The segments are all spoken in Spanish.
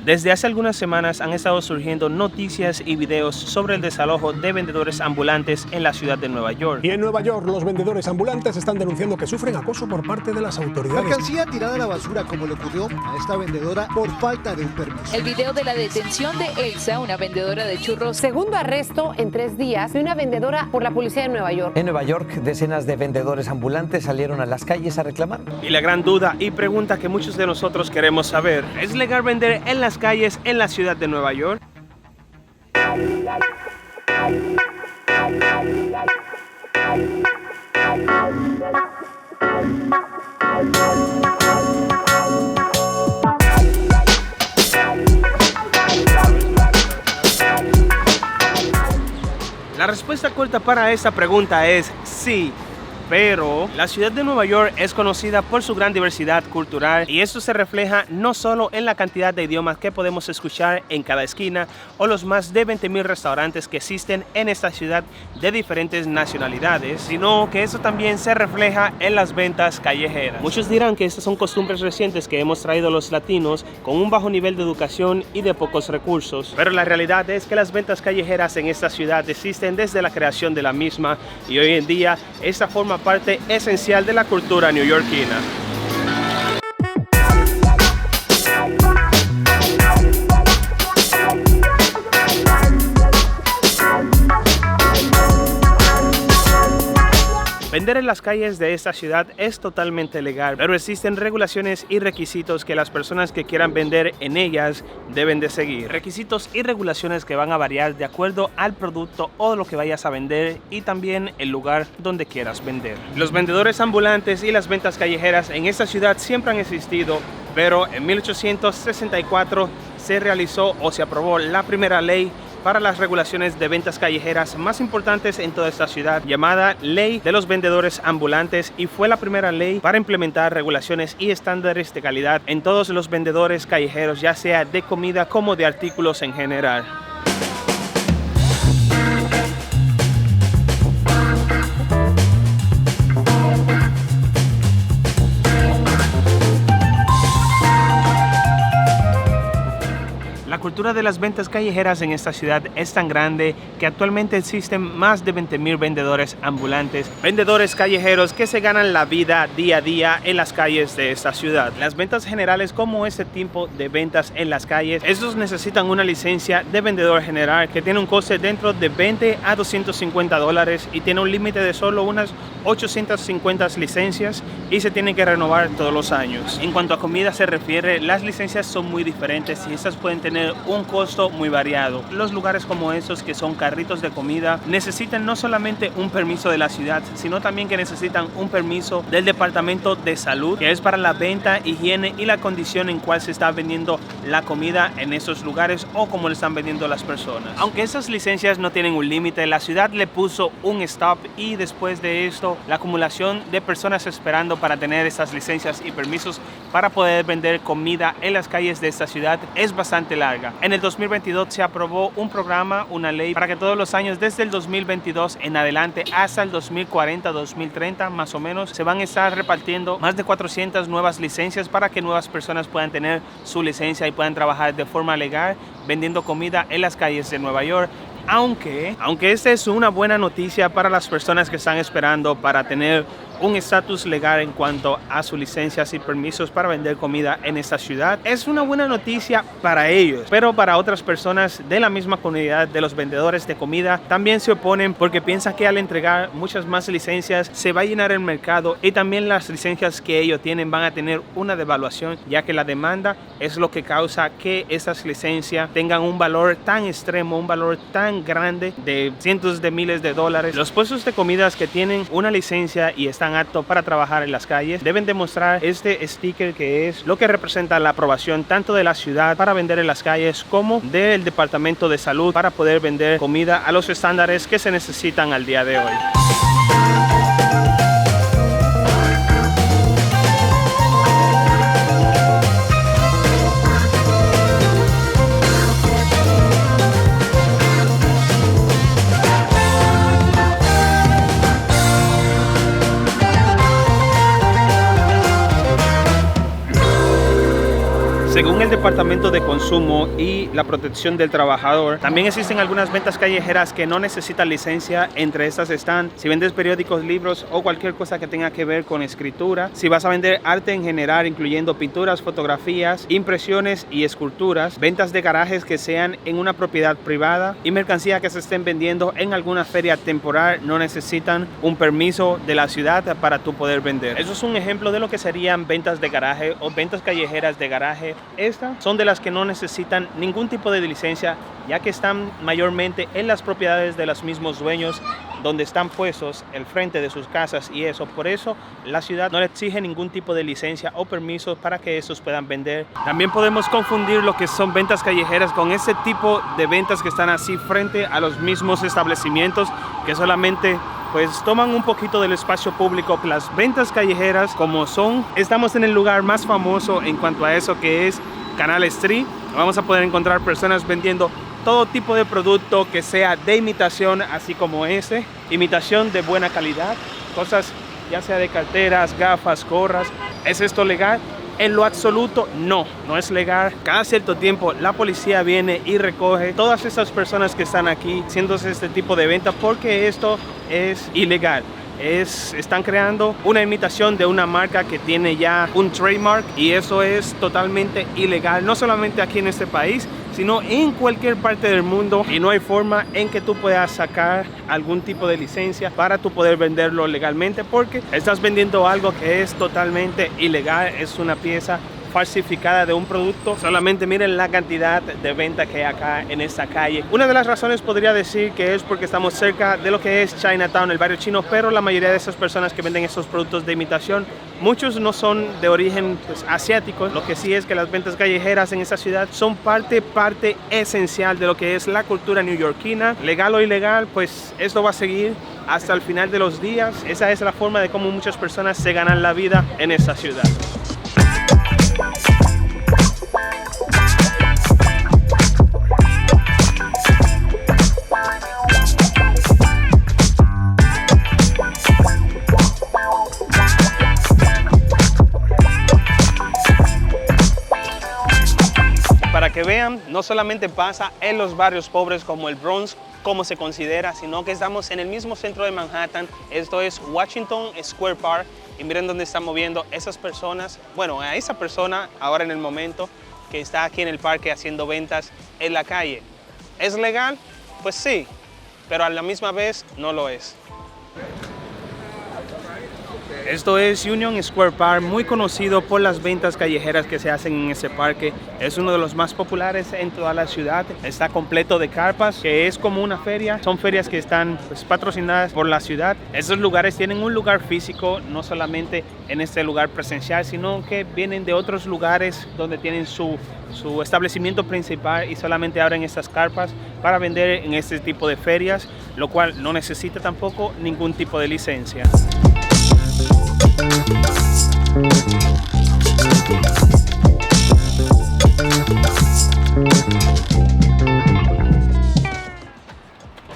Desde hace algunas semanas han estado surgiendo noticias y videos sobre el desalojo de vendedores ambulantes en la ciudad de Nueva York. Y en Nueva York, los vendedores ambulantes están denunciando que sufren acoso por parte de las autoridades. Mercancía tirada a la basura, como le ocurrió a esta vendedora por falta de un permiso. El video de la detención de Elsa, una vendedora de churros. Segundo arresto en 3 días de una vendedora por la policía de Nueva York. En Nueva York, decenas de vendedores ambulantes salieron a las calles a reclamar. Y la gran duda y pregunta que muchos de nosotros queremos saber, ¿es legal vender en las calles en la ciudad de Nueva York? La respuesta corta para esta pregunta es sí. Pero la ciudad de Nueva York es conocida por su gran diversidad cultural y esto se refleja no solo en la cantidad de idiomas que podemos escuchar en cada esquina o los más de 20,000 restaurantes que existen en esta ciudad de diferentes nacionalidades, sino que eso también se refleja en las ventas callejeras. Muchos dirán que estas son costumbres recientes que hemos traído los latinos con un bajo nivel de educación y de pocos recursos, pero la realidad es que las ventas callejeras en esta ciudad existen desde la creación de la misma y hoy en día esta forma parte esencial de la cultura neoyorquina. Vender en las calles de esta ciudad es totalmente legal, pero existen regulaciones y requisitos que las personas que quieran vender en ellas deben de seguir. Requisitos y regulaciones que van a variar de acuerdo al producto o lo que vayas a vender y también el lugar donde quieras vender. Los vendedores ambulantes y las ventas callejeras en esta ciudad siempre han existido, pero en 1864 se realizó o se aprobó la primera ley para las regulaciones de ventas callejeras más importantes en toda esta ciudad, llamada Ley de los Vendedores Ambulantes, y fue la primera ley para implementar regulaciones y estándares de calidad en todos los vendedores callejeros, ya sea de comida como de artículos en general. La cultura de las ventas callejeras en esta ciudad es tan grande que actualmente existen más de 20,000 vendedores ambulantes, vendedores callejeros que se ganan la vida día a día en las calles de esta ciudad. Las ventas generales, como este tipo de ventas en las calles, estos necesitan una licencia de vendedor general que tiene un coste dentro de $20 a $250 y tiene un límite de solo unas 850 licencias y se tienen que renovar todos los años. En cuanto a comida se refiere, las licencias son muy diferentes y estas pueden tener un costo muy variado. Los lugares como estos, que son carritos de comida, necesitan no solamente un permiso de la ciudad, sino también que necesitan un permiso del Departamento de Salud, que es para la venta, higiene y la condición en cual se está vendiendo la comida en esos lugares o como le están vendiendo las personas. Aunque esas licencias no tienen un límite, la ciudad le puso un stop y después de esto, la acumulación de personas esperando para tener esas licencias y permisos para poder vender comida en las calles de esta ciudad es bastante larga. En el 2022 se aprobó un programa, una ley, para que todos los años desde el 2022 en adelante hasta el 2040, 2030 más o menos, se van a estar repartiendo más de 400 nuevas licencias para que nuevas personas puedan tener su licencia y puedan trabajar de forma legal vendiendo comida en las calles de Nueva York. Aunque esta es una buena noticia para las personas que están esperando para tener un estatus legal en cuanto a sus licencias y permisos para vender comida en esta ciudad. Es una buena noticia para ellos, pero para otras personas de la misma comunidad de los vendedores de comida también se oponen porque piensan que al entregar muchas más licencias se va a llenar el mercado y también las licencias que ellos tienen van a tener una devaluación, ya que la demanda es lo que causa que esas licencias tengan un valor tan extremo, un valor tan grande de cientos de miles de dólares. Los puestos de comidas que tienen una licencia y están aptos para trabajar en las calles deben demostrar este sticker, que es lo que representa la aprobación tanto de la ciudad para vender en las calles como del Departamento de Salud para poder vender comida a los estándares que se necesitan al día de hoy. Según el Departamento de Consumo y la Protección del Trabajador, también existen algunas ventas callejeras que no necesitan licencia. Entre estas están si vendes periódicos, libros o cualquier cosa que tenga que ver con escritura, si vas a vender arte en general, incluyendo pinturas, fotografías, impresiones y esculturas, ventas de garajes que sean en una propiedad privada y mercancía que se estén vendiendo en alguna feria temporal no necesitan un permiso de la ciudad para tú poder vender. Eso es un ejemplo de lo que serían ventas de garaje o ventas callejeras de garaje. Estas son de las que no necesitan ningún tipo de licencia, ya que están mayormente en las propiedades de los mismos dueños, donde están puestos el frente de sus casas y eso. Por eso la ciudad no le exige ningún tipo de licencia o permiso para que estos puedan vender. También podemos confundir lo que son ventas callejeras con ese tipo de ventas que están así frente a los mismos establecimientos, que solamente pues toman un poquito del espacio público. Las ventas callejeras, como son, estamos en el lugar más famoso en cuanto a eso, que es Canal Street. Vamos a poder encontrar personas vendiendo todo tipo de producto que sea de imitación, así como imitación de buena calidad, cosas ya sea de carteras, gafas, gorras. ¿Es esto legal? En lo absoluto no es legal. Cada cierto tiempo la policía viene y recoge todas esas personas que están aquí haciéndose este tipo de venta, porque esto es ilegal. Están creando una imitación de una marca que tiene ya un trademark, y eso es totalmente ilegal, no solamente aquí en este país, sino en cualquier parte del mundo, y no hay forma en que tú puedas sacar algún tipo de licencia para tú poder venderlo legalmente, porque estás vendiendo algo que es totalmente ilegal. Es una pieza falsificada de un producto. Solamente miren la cantidad de venta que hay acá en esta calle. Una de las razones podría decir que es porque estamos cerca de lo que es Chinatown, el barrio chino, pero la mayoría de esas personas que venden estos productos de imitación, muchos no son de origen asiático. Lo que sí es que las ventas callejeras en esta ciudad son parte esencial de lo que es la cultura neoyorquina. Legal o ilegal, pues esto va a seguir hasta el final de los días. Esa es la forma de cómo muchas personas se ganan la vida en esta ciudad. Para que vean, no solamente pasa en los barrios pobres como el Bronx, como se considera, sino que estamos en el mismo centro de Manhattan. Esto es Washington Square Park, y miren dónde están moviendo esas personas. Bueno, a esa persona ahora en el momento que está aquí en el parque haciendo ventas en la calle. ¿Es legal? Pues sí, pero a la misma vez no lo es. Esto es Union Square Park, muy conocido por las ventas callejeras que se hacen en ese parque. Es uno de los más populares en toda la ciudad. Está completo de carpas, que es como una feria. Son ferias que están patrocinadas por la ciudad. Esos lugares tienen un lugar físico, no solamente en este lugar presencial, sino que vienen de otros lugares donde tienen su establecimiento principal y solamente abren estas carpas para vender en este tipo de ferias, lo cual no necesita tampoco ningún tipo de licencia.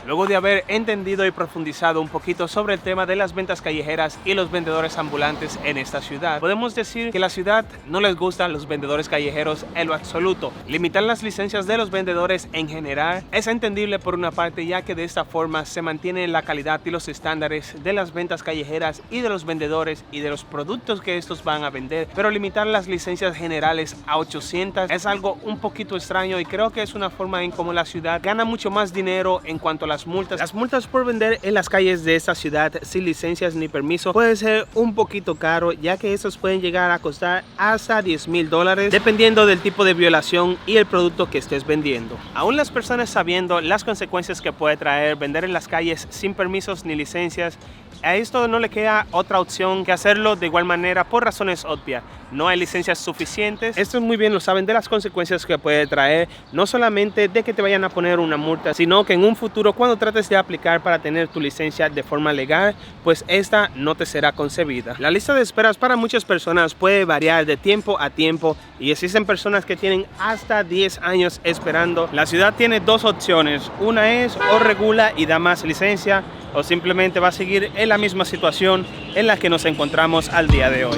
Luego de haber entendido y profundizado un poquito sobre el tema de las ventas callejeras y los vendedores ambulantes en esta ciudad, podemos decir que la ciudad no les gustan los vendedores callejeros en lo absoluto. Limitar las licencias de los vendedores en general es entendible por una parte, ya que de esta forma se mantiene la calidad y los estándares de las ventas callejeras y de los vendedores y de los productos que estos van a vender, pero limitar las licencias generales a 800 es algo un poquito extraño, y creo que es una forma en cómo la ciudad gana mucho más dinero en cuanto a las multas. Las multas por vender en las calles de esta ciudad sin licencias ni permiso puede ser un poquito caro, ya que estos pueden llegar a costar hasta $10,000 dependiendo del tipo de violación y el producto que estés vendiendo. Aún las personas sabiendo las consecuencias que puede traer vender en las calles sin permisos ni licencias, a esto no le queda otra opción que hacerlo de igual manera por razones obvias. No hay licencias suficientes. Esto muy bien lo saben de las consecuencias que puede traer, no solamente de que te vayan a poner una multa, sino que en un futuro, cuando trates de aplicar para tener tu licencia de forma legal, pues esta no te será concebida. La lista de esperas para muchas personas puede variar de tiempo a tiempo, y existen personas que tienen hasta 10 años esperando. La ciudad tiene dos opciones. Una es o regula y da más licencia, o simplemente va a seguir en la misma situación en la que nos encontramos al día de hoy.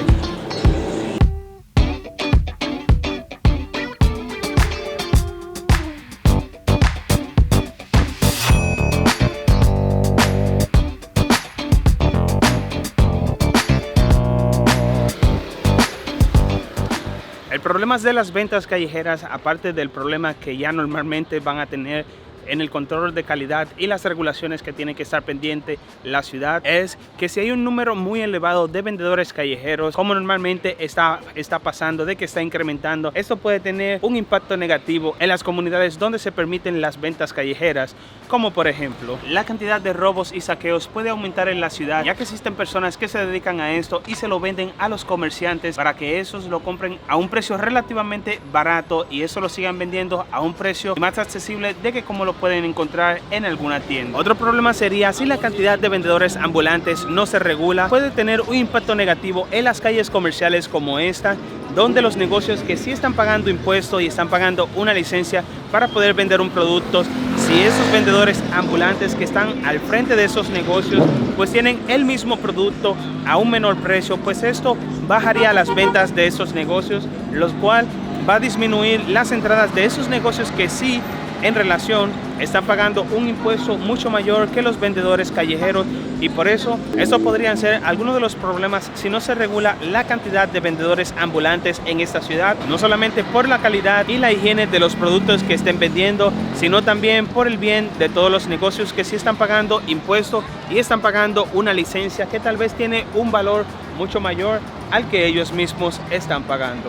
El problema de las ventas callejeras, aparte del problema que ya normalmente van a tener en el control de calidad y las regulaciones que tiene que estar pendiente la ciudad, es que si hay un número muy elevado de vendedores callejeros, como normalmente está pasando, de que está incrementando, esto puede tener un impacto negativo en las comunidades donde se permiten las ventas callejeras, como por ejemplo, la cantidad de robos y saqueos puede aumentar en la ciudad, ya que existen personas que se dedican a esto y se lo venden a los comerciantes para que esos lo compren a un precio relativamente barato y eso lo sigan vendiendo a un precio más accesible de que como lo pueden encontrar en alguna tienda. Otro problema sería si la cantidad de vendedores ambulantes no se regula, puede tener un impacto negativo en las calles comerciales como esta, donde los negocios que sí están pagando impuestos y están pagando una licencia para poder vender un producto, si esos vendedores ambulantes que están al frente de esos negocios pues tienen el mismo producto a un menor precio, pues esto bajaría las ventas de esos negocios, lo cual va a disminuir las entradas de esos negocios que sí en relación están pagando un impuesto mucho mayor que los vendedores callejeros, y por eso podrían ser algunos de los problemas si no se regula la cantidad de vendedores ambulantes en esta ciudad, no solamente por la calidad y la higiene de los productos que estén vendiendo, sino también por el bien de todos los negocios que sí están pagando impuestos y están pagando una licencia que tal vez tiene un valor mucho mayor al que ellos mismos están pagando.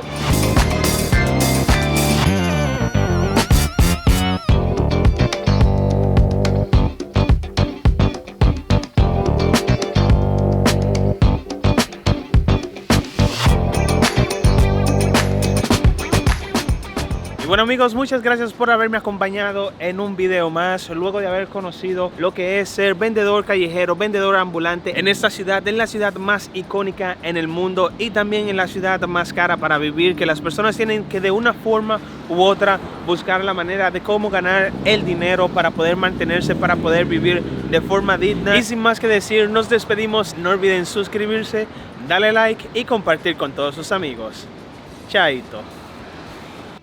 Y bueno amigos, muchas gracias por haberme acompañado en un video más, luego de haber conocido lo que es ser vendedor callejero, vendedor ambulante en esta ciudad, en la ciudad más icónica en el mundo y también en la ciudad más cara para vivir, que las personas tienen que de una forma u otra buscar la manera de cómo ganar el dinero para poder mantenerse, para poder vivir de forma digna. Y sin más que decir, nos despedimos. No olviden suscribirse, darle like y compartir con todos sus amigos. Chaito.